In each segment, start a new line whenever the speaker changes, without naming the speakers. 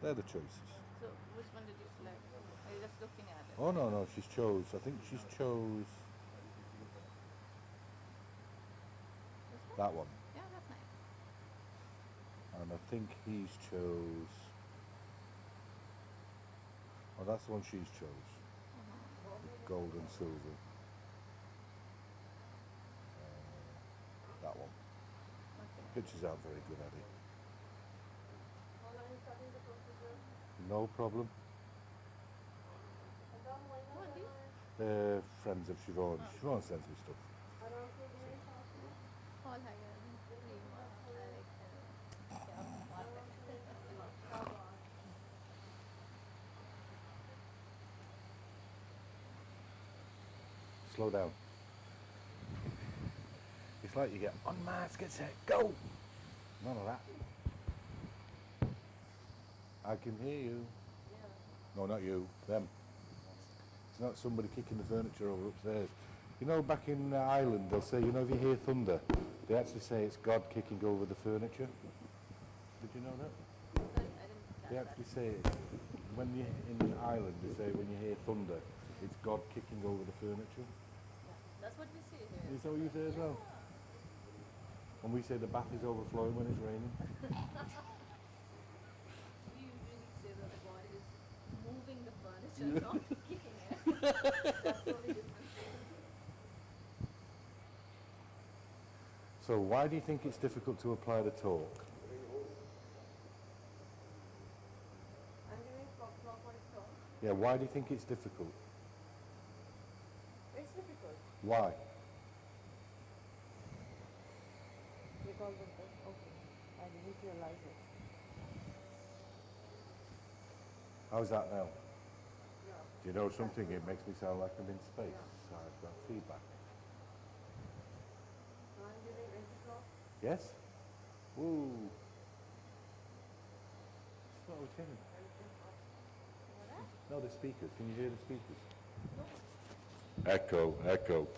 They're the choices.
So which one did you select? Are you just looking at it?
Oh no, she's chose. I think she's chose
This one?
that one.
Yeah, that's nice.
And I think he's chose. Oh, that's the one she's chose. Gold and silver. That one.
Okay.
Pictures aren't very good at it.
How long is starting the procedure?
No problem.
What are these?
They're friends of Siobhan. Siobhan sends me stuff.
Around 2 minutes after.
All higher. Cream.
Slow down. It's like you get unmasked, get set, go! None of that. I can hear you. No, not you, them. It's not somebody kicking the furniture over upstairs. You know, back in Ireland, they'll say, you know, if you hear thunder, they actually say it's God kicking over the furniture. Did you know that?
Sorry, I didn't catch
They
that.
actually say, when you in Ireland, they say when you hear thunder, it's God kicking over the furniture.
That's what we see here.
Is that what you say as well? And we say the bath is overflowing when it's raining.
We usually say that God is moving the furniture, not kicking it. That's totally different.
So why do you think it's difficult to apply the torque?
I'm doing clockwise turn.
Yeah, why do you think it's difficult?
It's difficult
Why?
because of this. Okay, I didn't realize it.
How's that now?
Yeah.
Do you know something? It makes me sound like I'm in space. So I've got feedback.
So I'm giving anti-clock.
Yes? Woo! That's what I was hearing. No, the speakers. Can you hear the speakers? Echo, echo.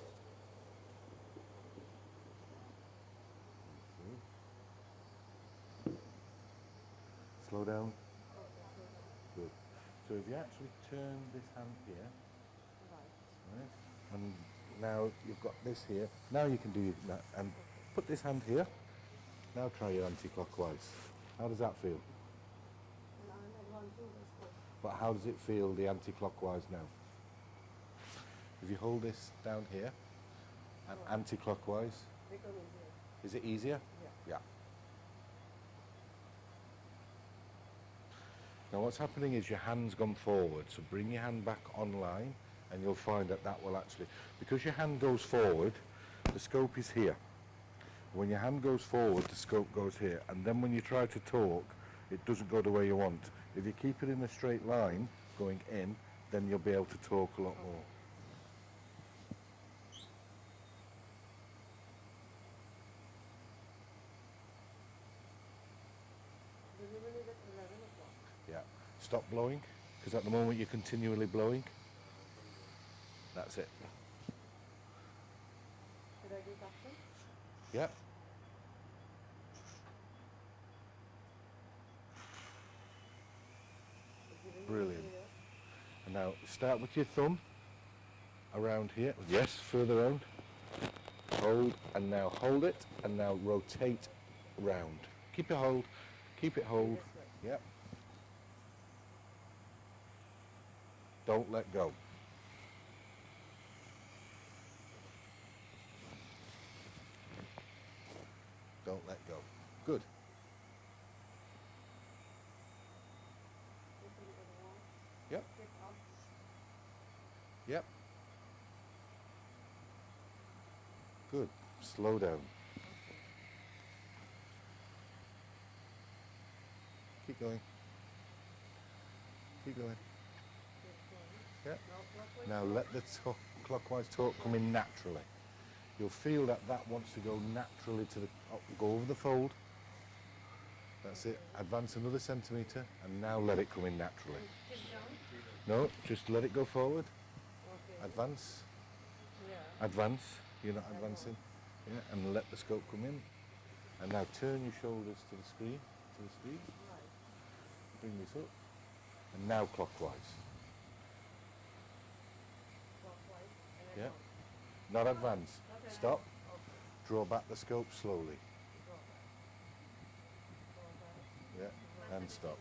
Slow down. Good. So if you actually turn this hand here, right, and now you've got this here, now you can do that, and put this hand here. Now try your anti-clockwise. How does that feel?
And I'm advancing this way.
But how does it feel, the anti-clockwise now? If you hold this down here, and anti-clockwise,
Become easier.
is it easier?
Yeah.
Now what's happening is your hand's gone forward, so bring your hand back online and you'll find that that will actually, because your hand goes forward, the scope is here. When your hand goes forward, the scope goes here, and then when you try to torque, it doesn't go the way you want. If you keep it in a straight line, going in, then you'll be able to torque a lot more.
Delivery is at 11 o'clock.
Yeah. Stop blowing, because at the moment you're continually blowing. That's it.
Should I do suction?
Yep. Brilliant. And now start with your thumb around here. Yes, further round. Hold, and now hold it, and now rotate round. Keep it hold. Keep it hold.
This way.
Yep. Don't let go. Don't let go. Good.
This is the one.
Yep.
Sit up.
Yep. Good. Slow down. Keep going. Keep going. Yeah. Now let the clockwise torque come in naturally. You'll feel that that wants to go naturally to the, go over the fold. That's it. Advance another centimetre and now let it come in naturally.
Sit down.
No, just let it go forward.
Okay.
Advance.
Yeah.
Advance. You're not advancing. Yeah, and let the scope come in. And now turn your shoulders to the screen,
Right.
Bring this up, and now clockwise.
Clockwise and
Yeah,
advance.
not advance.
Not
Stop.
advance. Okay.
Draw back the scope slowly.
Draw back. Draw back.
Yeah, and stop.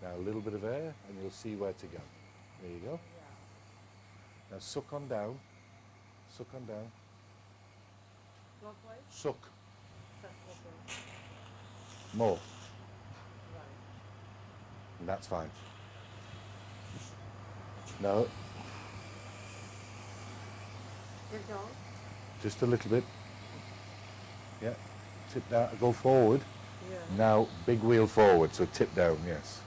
Now a little bit of air, and you'll see where to go. There you go.
Yeah.
Now suck on down. Suck on down.
Clockwise.
Suck.
Okay.
More.
Right.
And that's fine. No,
Get down.
just a little bit. Yeah. Tip down. Go forward.
Yeah.
Now big wheel forward. So tip down. Yes.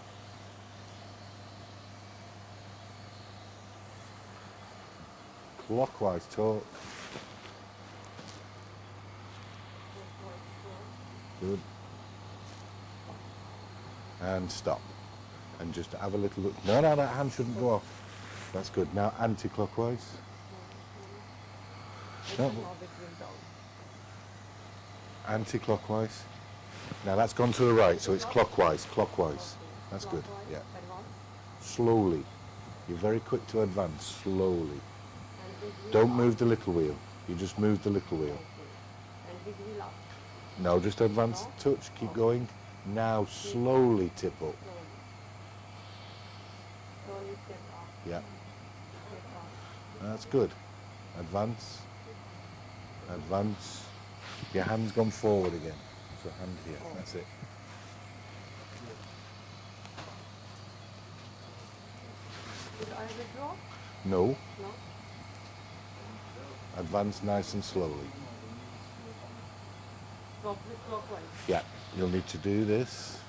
Clockwise torque.
Clockwise.
Good. And stop. And just have a little look. No, no, that hand shouldn't go off. That's good. Now anti-clockwise. No.
Now between down.
Anti-clockwise. Now that's gone to the right, so it's clockwise. Clockwise.
Okay.
That's good.
Clockwise,
Yeah.
Advance.
Slowly. You're very quick to advance. Slowly.
And big wheel
Don't
up.
move the little wheel. You just move the little wheel.
Okay. And big wheel up.
No, just advance.
No?
Touch. Keep going. Now slowly tip up.
Slowly. Slowly step up.
Yeah.
Step up.
That's good. Advance. Advance. Your hand's gone forward again. So hand here. That's it.
Should I withdraw?
No.
No?
Advance nice and slowly.
Clockwise.
Yeah. You'll need to do this.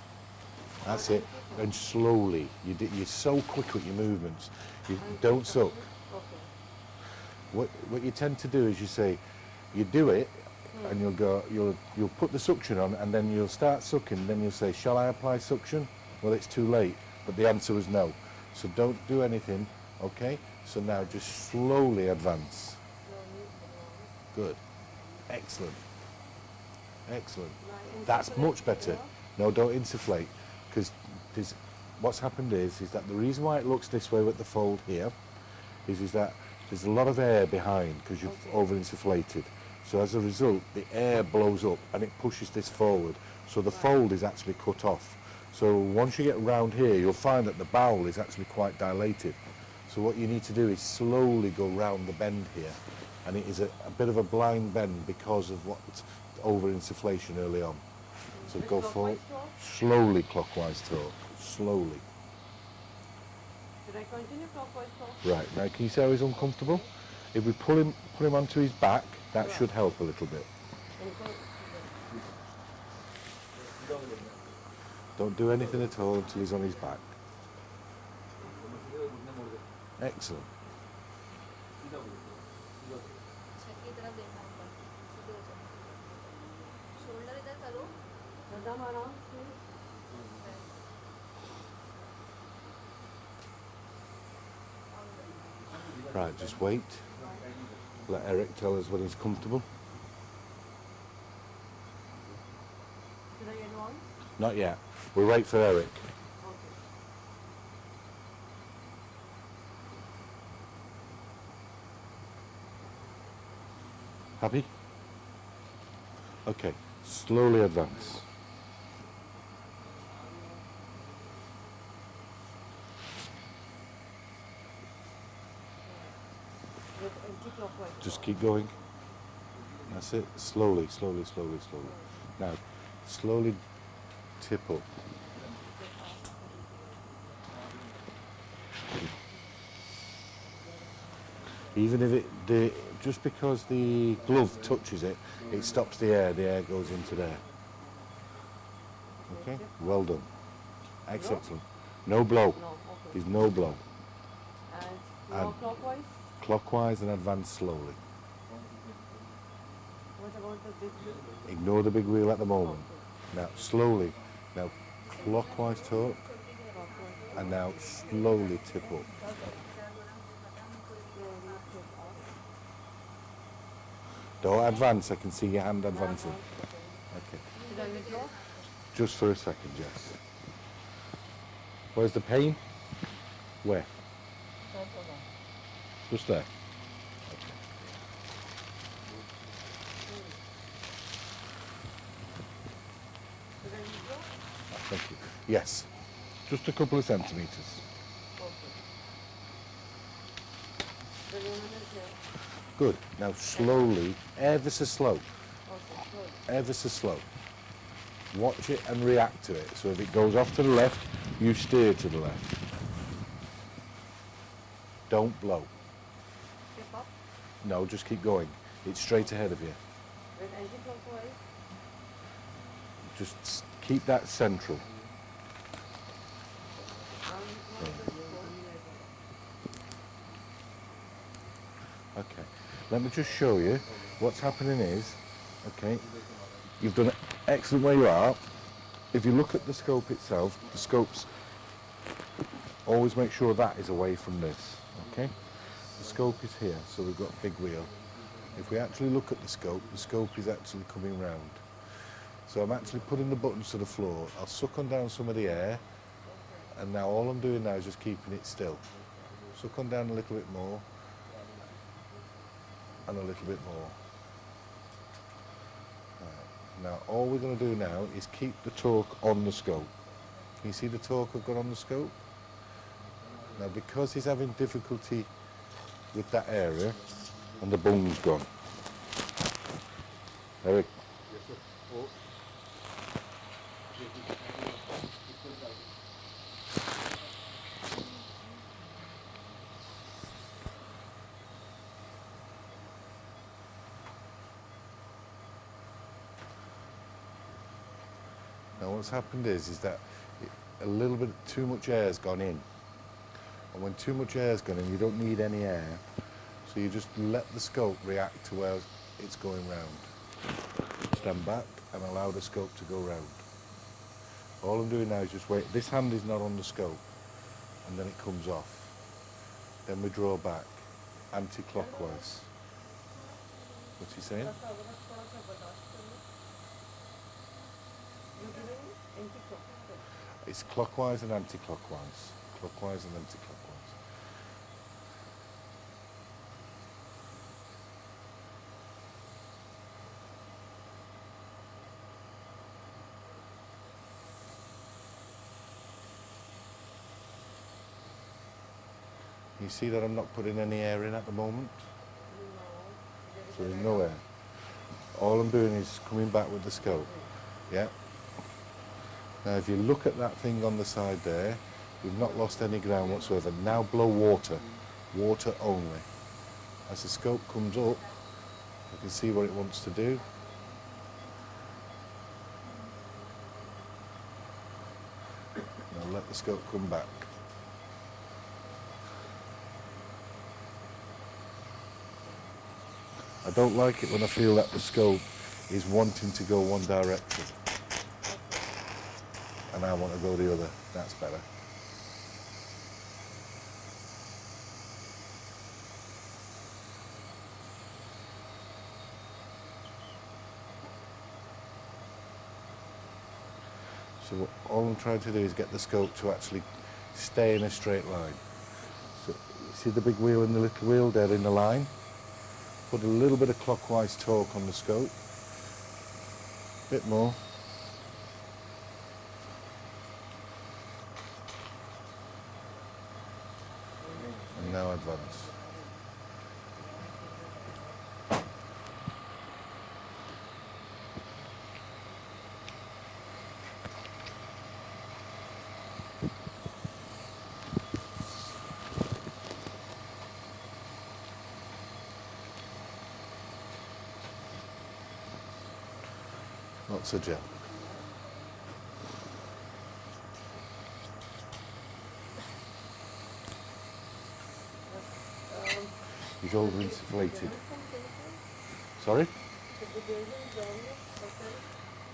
That's it. And slowly. You're so quick with your movements. You don't suck.
Okay.
What you tend to do is you say, you do it, and you'll put the suction on, and then you'll start sucking. Then you'll say, shall I apply suction? Well, it's too late. But the answer was no. So don't do anything. Okay. So now just slowly advance.
Slowly advance.
Good. Excellent. Excellent.
Now
That's
insufflate
much better.
here.
No, don't insufflate, because what's happened is that the reason why it looks this way with the fold here is that there's a lot of air behind because you've
Okay.
over-insufflated. So as a result, the air blows up and it pushes this forward. So the fold is actually cut off. So once you get round here, you'll find that the bowel is actually quite dilated. So what you need to do is slowly go round the bend here. And it is a bit of a blind bend because of what over-insufflation early on. So
With
go
clockwise
forward.
torque?
Slowly clockwise torque. Slowly.
Should I continue clockwise torque?
Right, now can you see how he's uncomfortable? If we put him onto his back, that should help a little bit.
And go.
Don't do anything at all until he's on his back. Excellent.
छत की तरफ देखना ऊपर सीधे हो जाओ shoulder इधर करो
Madam, आराम से.
Right, just wait. Let Eric tell us when he's comfortable.
Should I advance?
Not yet. We'll wait for Eric.
Okay.
Happy? Okay, slowly advance.
With anti-clockwise.
Just keep going. That's it. Slowly, slowly, slowly, slowly. Now, slowly tip up. Even if just because the glove touches it, it stops the air goes into there. Okay, well done. Excellent. No blow.
No, okay.
There's no blow.
And now
And-
clockwise.
Clockwise and advance slowly.
What about the big wheel?
Ignore the big wheel at the moment.
Okay.
Now, slowly. Now, clockwise torque,
Clockwise.
and now slowly tip up.
Slowly tip up.
Don't advance, I can see your hand advancing. Okay.
Should I withdraw?
Just for a second, yes. Where's the pain? Where?
Front or back?
Just there.
Should I withdraw?
Thank you. Yes. Just a couple of centimetres.
Okay. The woman is here.
Good. Now slowly, ever so slow,
Okay, good.
ever so slow. Watch it and react to it. So if it goes off to the left, you steer to the left. Don't blow.
Step up.
No, just keep going. It's straight ahead of you.
With anti-clockwise.
Just keep that central. Okay. Let me just show you. What's happening is, okay, you've done it excellent where you are. If you look at the scope itself, the scope's, always make sure that is away from this, okay? The scope is here, so we've got a big wheel. If we actually look at the scope is actually coming round. So I'm actually putting the buttons to the floor. I'll suck on down some of the air, and now all I'm doing now is just keeping it still. Suck on down a little bit more, and a little bit more. Right. Now all we're going to do now is keep the torque on the scope. Can you see the torque I've got on the scope? Now because he's having difficulty with that area, and the bung's gone. Eric. Now what's happened is that a little bit too much air has gone in. And when too much air has gone in, you don't need any air. So you just let the scope react to where it's going round. Stand back and allow the scope to go round. All I'm doing now is just wait. This hand is not on the scope, and then it comes off. Then we draw back, anti-clockwise. What's he saying?
You're doing anti-clockwise.
It's clockwise and anti-clockwise. Clockwise and anti-clockwise. You see that I'm not putting any air in at the moment? So there's no air. All I'm doing is coming back with the scope. Yeah? Now if you look at that thing on the side there, we've not lost any ground whatsoever. Now blow water. Water only. As the scope comes up, you can see what it wants to do. Now let the scope come back. I don't like it when I feel that the scope is wanting to go one direction and I want to go the other. That's better. So all I'm trying to do is get the scope to actually stay in a straight line. So you see the big wheel and the little wheel there in the line? Put a little bit of clockwise torque on the scope. Bit more. And now advance. Lots of gel. He's overinflated. Sorry?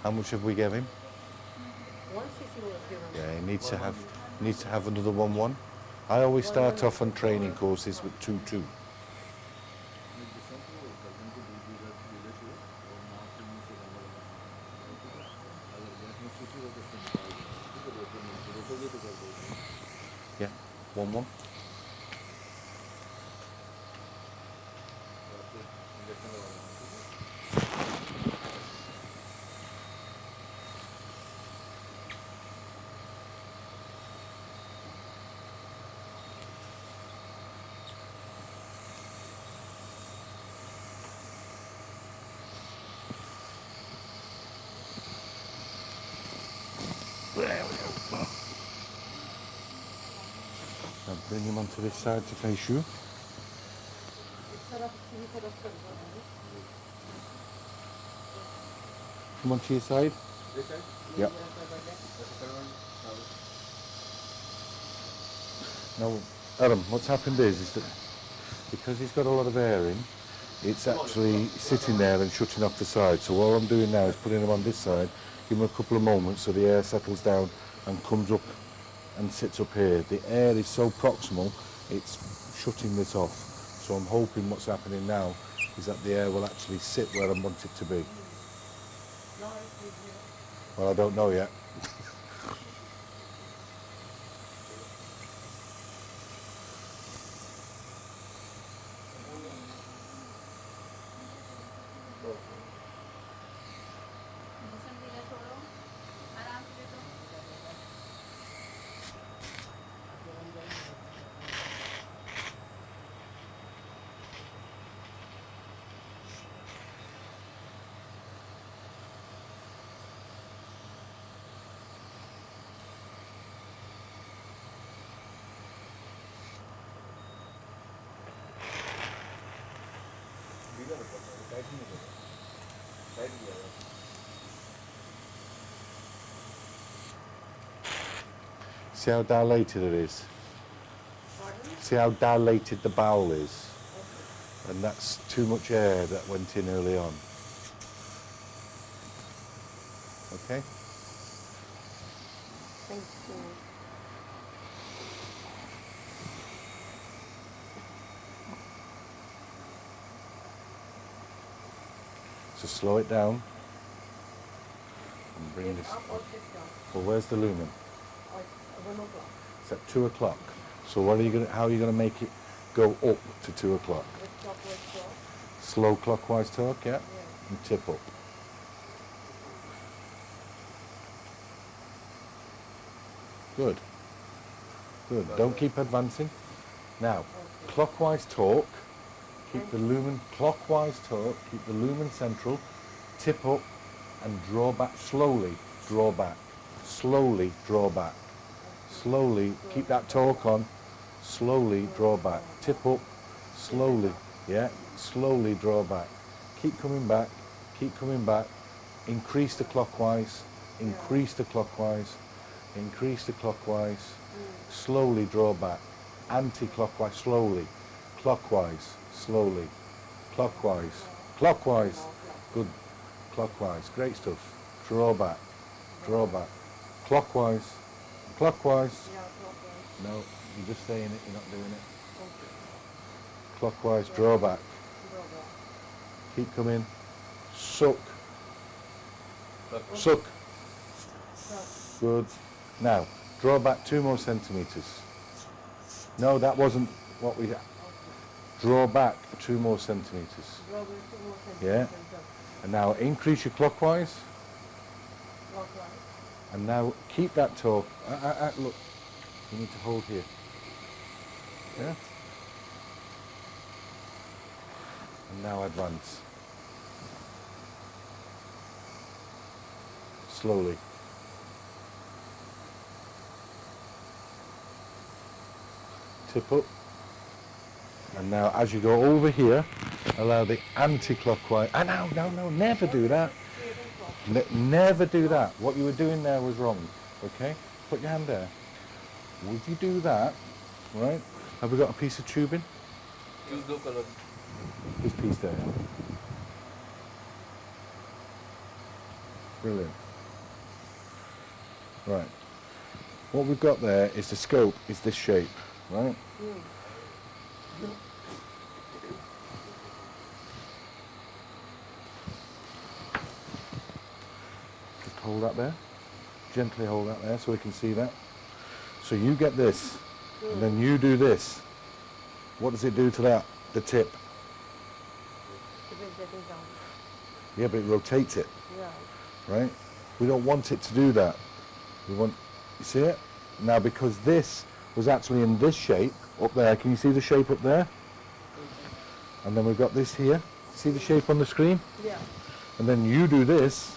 How much have we given him?
1 cc was given.
Yeah, he needs to have another 1-1. I always start off on training courses with 2-2. 1-1. There we go. Now bring him onto this side to face you. Come onto your side.
This side?
Yep. Now, Adam, what's happened is that because he's got a lot of air in, it's actually sitting there and shutting off the side. So all I'm doing now is putting him on this side, give him a couple of moments so the air settles down and comes up and sits up here. The air is so proximal, it's shutting this off. So I'm hoping what's happening now is that the air will actually sit where I want it to be. Well, I don't know yet.
Injection दिया छोड़ो आराम से दे दो
See how dilated it is? See how dilated the bowel is? And that's too much air that went in early on. Okay?
Thank you.
So slow it down and bring this.
Up or sit down?
Well, where's the lumen?
Or 1 o'clock?
It's at 2 o'clock. So what are you gonna? How are you gonna make it go up to 2 o'clock?
With clockwise talk?
Slow clockwise torque, yeah,
Yeah.
and tip up. Good. Good. Don't keep advancing. Now, clockwise torque. Keep the lumen clockwise torque. Keep the lumen central. Tip up and draw back slowly. Draw back. Slowly draw back. Slowly keep that torque on. Slowly draw back. Tip up. Slowly. Yeah. Slowly draw back. Keep coming back. Keep coming back. Increase the clockwise. Increase the clockwise. Increase the clockwise. Slowly draw back. Anti-clockwise. Slowly. Clockwise. Slowly. Clockwise. Clockwise. Good. Clockwise. Great stuff. Draw back. Draw back. Clockwise. Clockwise.
Yeah, clockwise.
No, you're just saying it, you're not doing it.
Okay.
Clockwise. Draw back.
Draw back.
Keep coming. Suck.
Okay.
Suck.
Stop.
Good. Now, draw back 2 more centimetres. No, that wasn't what we...
Okay.
Draw back 2 more centimetres.
Draw back 2 more
Yeah.
centimeters.
And now increase your clockwise.
Clockwise.
And now keep that torque. Look, you need to hold here. Yeah? And now advance. Slowly. Tip up. And now as you go over here, allow the anti-clockwise. No, never do that. Never do that. What you were doing there was wrong. Okay? Put your hand there. Would you do that, right? Have we got a piece of tubing?
Use no color.
This piece there. Brilliant. Right. What we've got there is the scope is this shape, right? Just hold that there. Gently hold that there so we can see that. So you get this. And then you do this. What does it do to that? The tip.
It is getting down.
Yeah, but it rotates it,
Yeah.
right? We don't want it to do that. We want, you see it? Now because this was actually in this shape up there, can you see the shape up there? And then we've got this here. See the shape on the screen?
Yeah.
And then you do this,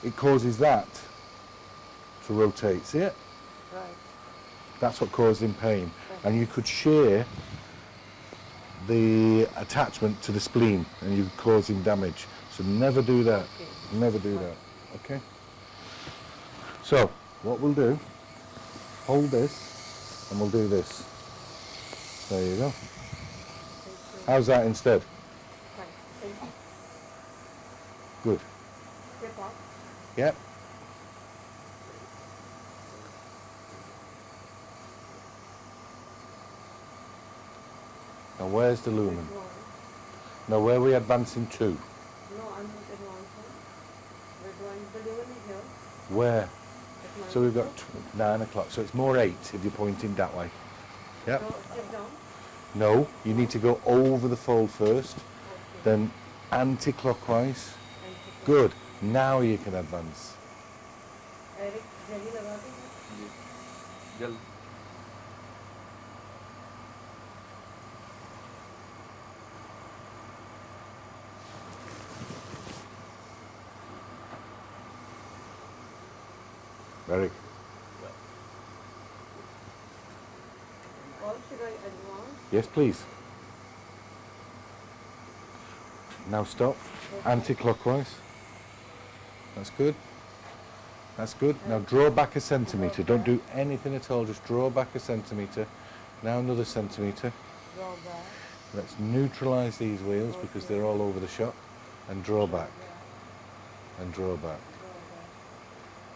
it causes that to rotate. See it?
Right.
That's what causes him pain. And you could shear the attachment to the spleen and you could cause him damage. So never do that.
Okay.
Never do that. Okay? So, what we'll do, hold this and we'll do this. There you go.
Thank you.
How's that instead?
Fine. Thank you.
Good.
Step up.
Yep. Now where's the lumen?
Advance.
Now where are we advancing to?
No, I'm not advancing. We're drawing the lumen is here.
Where?
At 9
So we've got
o'clock.
9 o'clock. So it's more 8 if you're pointing that way. Yep.
No, step down.
No, you need to go over the fold first,
Okay.
then anti-clockwise.
And step
Good. Now you can advance.
down. Eric, jelly लगा देंगे?
Gel.
Very.
Or should I advance?
Yes, please. Now stop. Anti-clockwise. That's good. That's good. Now draw back a centimetre. Don't do anything at all. Just draw back a centimetre. Now another centimetre.
Draw back.
Let's neutralise these wheels because they're all over the shop. And draw back.
Yeah.
And draw back.
Draw back.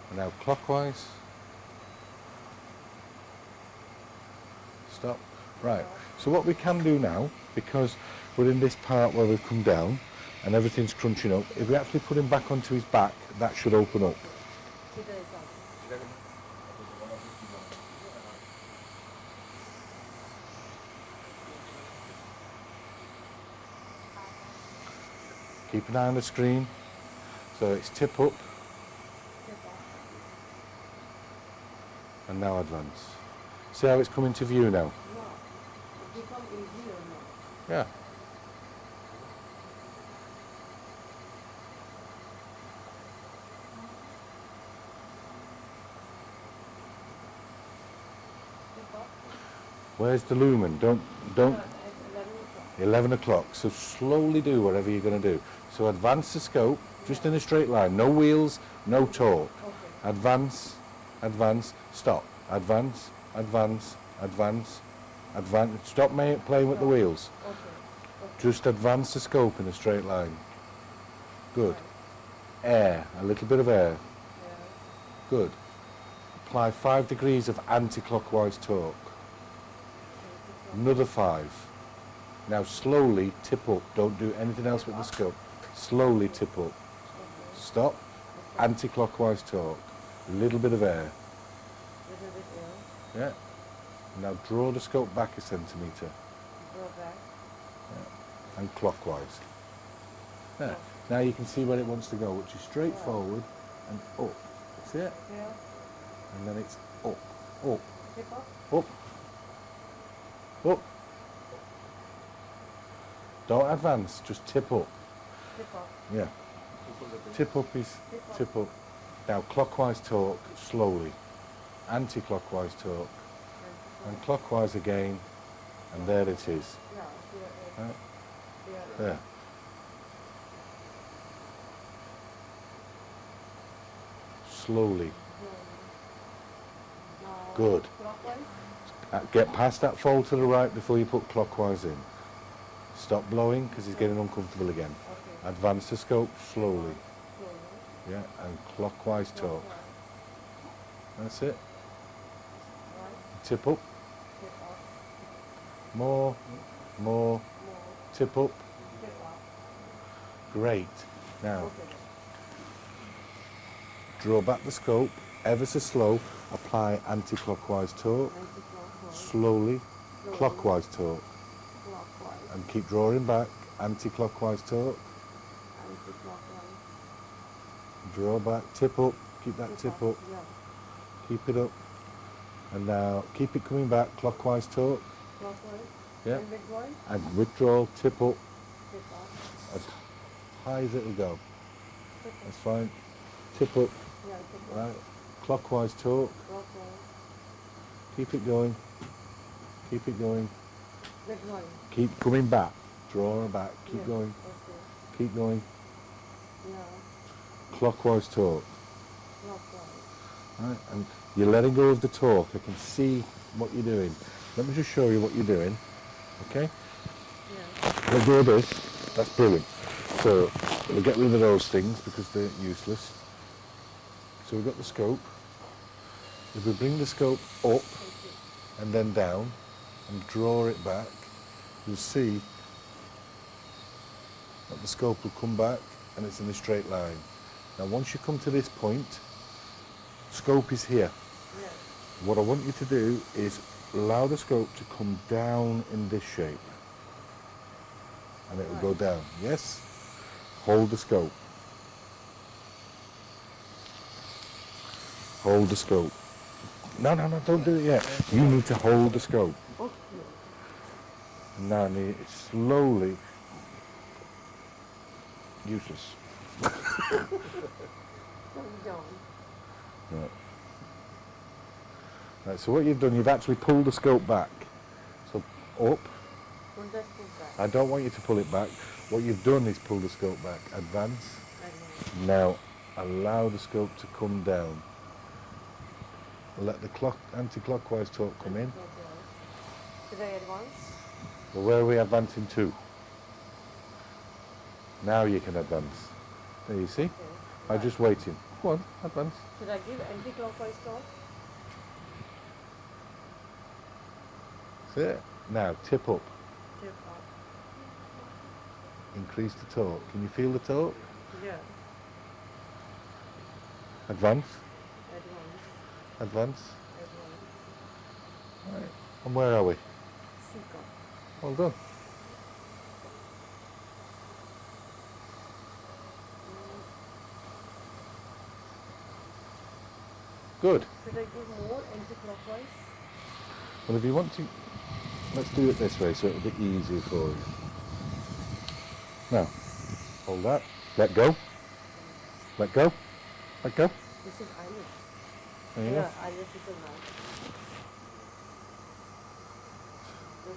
And now clockwise. Stop. Right. So what we can do now, because we're in this part where we've come down and everything's crunching up, if we actually put him back onto his back, that should open up.
सीधा हिसाब.
Keep an eye on the screen. So it's tip up
Step up.
and now advance. See how it's coming to view now?
No. It become easy or not?
Yeah.
Step up.
Where's the lumen? Don't
At 11 o'clock.
11 o'clock. So slowly do whatever you're going to do. So advance the scope, just in a straight line. No wheels, no torque.
Okay.
Advance, advance, stop. Advance, advance, advance, advance. Stop playing with the wheels.
Okay.
Just advance the scope in a straight line. Good. Air, a little bit of air.
Yeah.
Good. Apply 5 degrees of anti-clockwise torque. Another 5. Now slowly tip up. Don't do anything else with the scope. Slowly tip up. Stop. Anti-clockwise torque. A little bit of air.
Little bit air.
Yeah. Now draw the scope back a centimetre.
Draw back.
And clockwise. There. Now you can see where it wants to go, which is straight forward and up. See it?
Yeah.
And then it's up, up,
Step up.
up, up. Don't advance, just tip up.
Step up.
Yeah. Tip up is tip up. Now clockwise torque, slowly. Anti-clockwise torque. And clockwise again. And there it is.
Yeah. Here.
Right?
Here.
There. Slowly.
Now.
Good.
Clockwise.
Get past that fold to the right before you put clockwise in. Stop blowing because he's getting uncomfortable again.
Okay.
Advance the scope slowly.
Slowly.
Yeah, and clockwise torque.
Clockwise.
That's it.
Right.
Tip up.
Step up.
More. More.
More.
Tip up.
Step up.
Great. Now,
Okay.
draw back the scope ever so slow. Apply anti-clockwise torque.
Anti-clockwise.
slowly,
Slowly.
clockwise torque,
Clockwise.
and keep drawing back, anti-clockwise torque,
Anti-clockwise.
draw back, tip up, keep that tip up,
Yeah.
keep it up, and now keep it coming back, clockwise torque,
Clockwise.
yeah,
And withdrawal.
and withdrawal, tip up,
Tip up.
as high as it'll go,
Tip up.
that's fine, tip up,
Yeah, tip up.
right, clockwise torque,
Clockwise.
keep it going, keep it going,
Withdrawal.
keep coming back, draw her back, keep
Yeah.
going,
Okay.
keep going,
Yeah.
clockwise torque,
Clockwise.
right, and you're letting go of the torque, I can see what you're doing, let me just show you what you're doing, okay,
Yeah.
we'll do this, that's brilliant, so we'll get rid of those things because they're useless, so we've got the scope, if we bring the scope up
Okay.
and then down and draw it back, you'll see that the scope will come back and it's in a straight line. Now once you come to this point, scope is here.
Yeah.
What I want you to do is allow the scope to come down in this shape. And it will go down. Yes? Hold the scope. Hold the scope. No, no, no, don't do it yet. You need to hold the scope.
Okay.
And now I need it slowly. Useless.
Come down.
Right. Right, so what you've done, you've actually pulled the scope back. So up.
Pull that foot back.
I don't want you to pull it back. What you've done is pull the scope back. Advance.
Advance.
Now allow the scope to come down. Let the anti-clockwise torque come in.
Clockwise. Should I advance?
Well, where are we advancing to? Now you can advance. There you see?
Okay.
I'm
Right.
just waiting. Go on, advance.
Should I give anti-clockwise torque?
That's it. Now tip up.
Tip up.
Increase the torque. Can you feel the torque?
Yeah.
Advance.
Advance.
Advance.
Advance.
Right. And where are we?
Seek up.
Well done. Good.
Should I give more anti-clockwise?
Well, if you want to, let's do it this way so it'll be easier for you. Now, hold that. Let go. Let go. Let go.
This is eyelid.
There you
Yeah,
go.
eyelid is a mouth.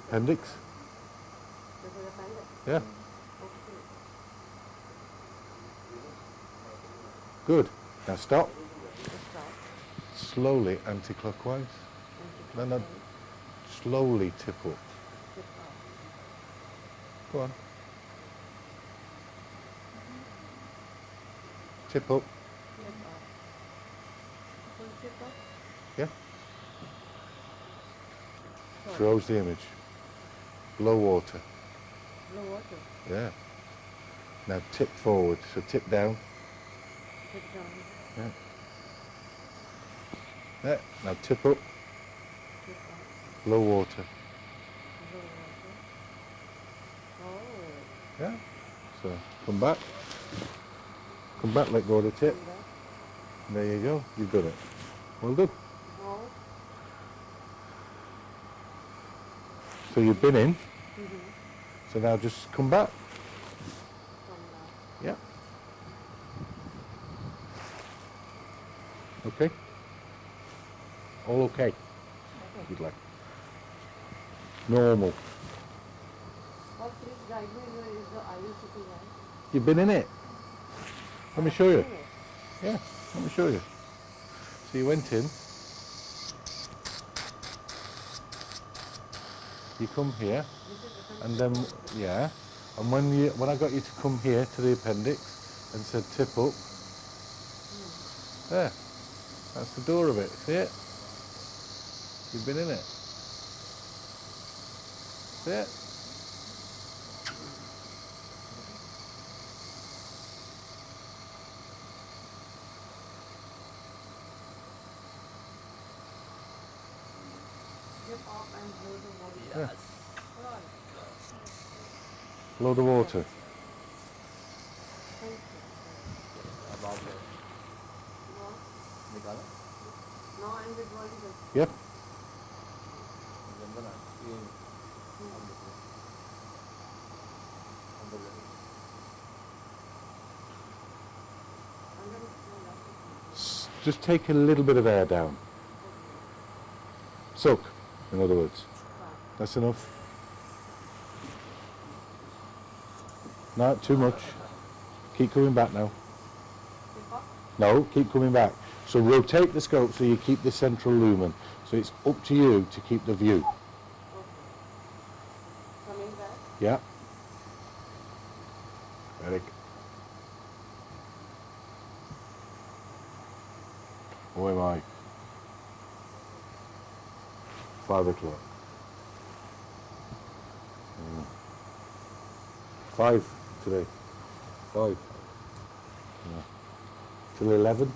Appendix.
This is appendix.
Yeah.
Okay.
Good. Now stop.
Stop.
Slowly anti-clockwise. No, no. Slowly tip up.
Tip up.
Go on. Tip up.
Tip up. Full tip up.
Yeah.
Sorry.
Froze the image. Low water.
Low water.
Yeah. Now tip forward. So tip down.
Tip down.
Yeah. Yeah. Now tip up.
Tip up.
Low water.
Low water. Oh.
Yeah. So come back. Come back, let go of the tip.
Come back.
There you go. You've done it. Well done.
Oh.
So you've been in.
Mm-hmm.
So now just come back.
Come back.
Yeah. Okay. All okay.
Okay.
You'd like. Normal.
Or please guide me where is the IUCP line.
You've been in it. Let me show you.
Okay.
Yeah. Let me show you. So you went in. You come here,
This is
and then yeah, and when I got you to come here to the appendix and said tip up, there, that's the door of it. See it? You've been in it. See it?
tip off and blow the water.
Yes.
Right.
Blow the water.
Thank you.
अब आप लो
No,
निकाला
no, I'm withdrawing this.
Yep.
गंदा ना ये हम देखो अंदर जाएगा
Under the
Just take a little bit of air down. Suck, in other words. That's enough. No, too much. Keep coming back now.
tip off.
No, keep coming back. So rotate the scope so you keep the central lumen. So it's up to you to keep the view.
Okay. Coming back.
Yeah. Eric. Where am I? 5 o'clock. 5 today. 5. Yeah. Till 11?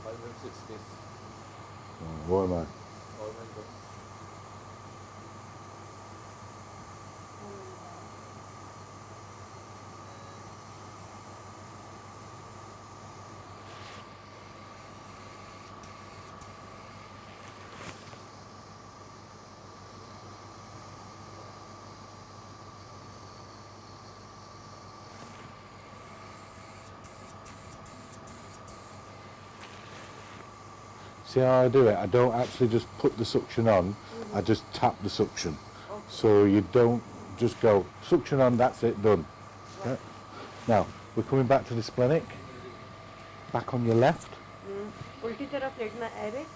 5 and 6 days
Where am I?
और मैं तो
Coming back.
See how I do it? I don't actually just put the suction on, I just tap the suction. So you don't just go, suction on, that's it, done. Yeah. Now, we're coming back to the splenic. Back on your left.
उल्टी तरफ लेटना Eric.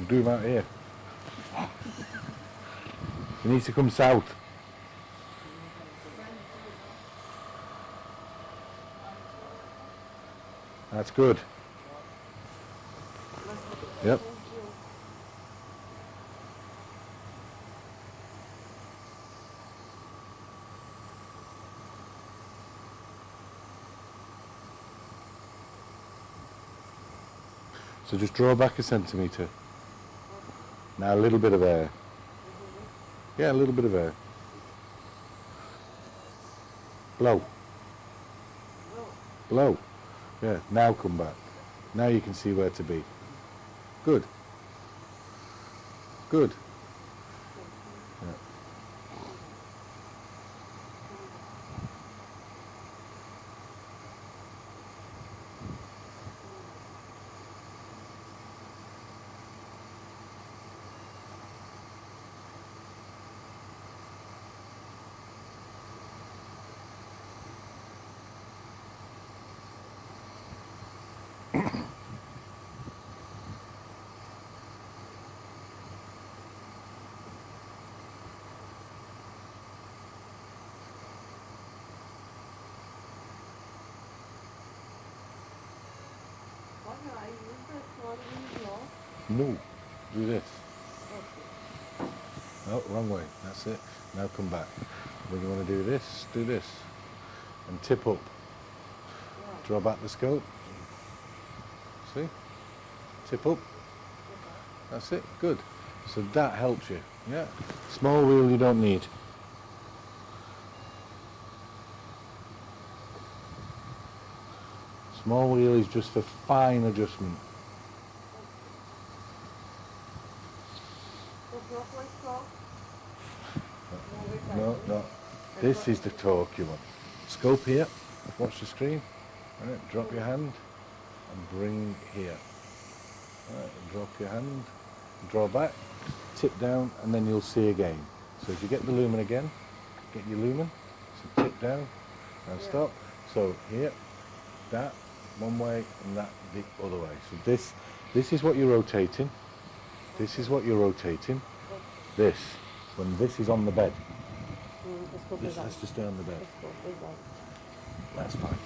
Do them out here. You need to come south. That's good. Yep. So just draw back a centimetre. Now a little bit of air. Yeah, a little bit of air. Blow. Blow. Yeah, now come back. Now you can see where to be. Good. Good. Yeah.
Okay, I use the small wheel block.
No. Do this.
Okay.
Oh, wrong way. That's it. Now come back. When you want to do this, do this. And tip up.
Yeah.
Draw back the scope. See? Tip up. That's it. Good. So that helps you. Yeah. Small wheel you don't need. Small wheel is just for fine adjustment.
So clockwise talk. Move it
No,
sideways.
no. This is the torque you want. Scope here. Watch the screen. Right, drop your hand and bring here. Right, drop your hand, draw back, tip down, and then you'll see again. So if you get the lumen again, get your lumen, so tip down and stop. So here, that one way and that the other way. So this is what you're rotating. This is what you're rotating. This, when this is on the bed.
इसको
This
भिगा
has to stay on the bed.
इसको भिगा
That's fine.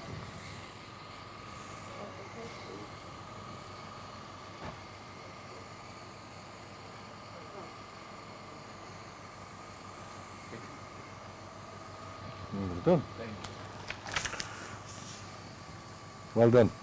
Done.
Thank you.
Well done.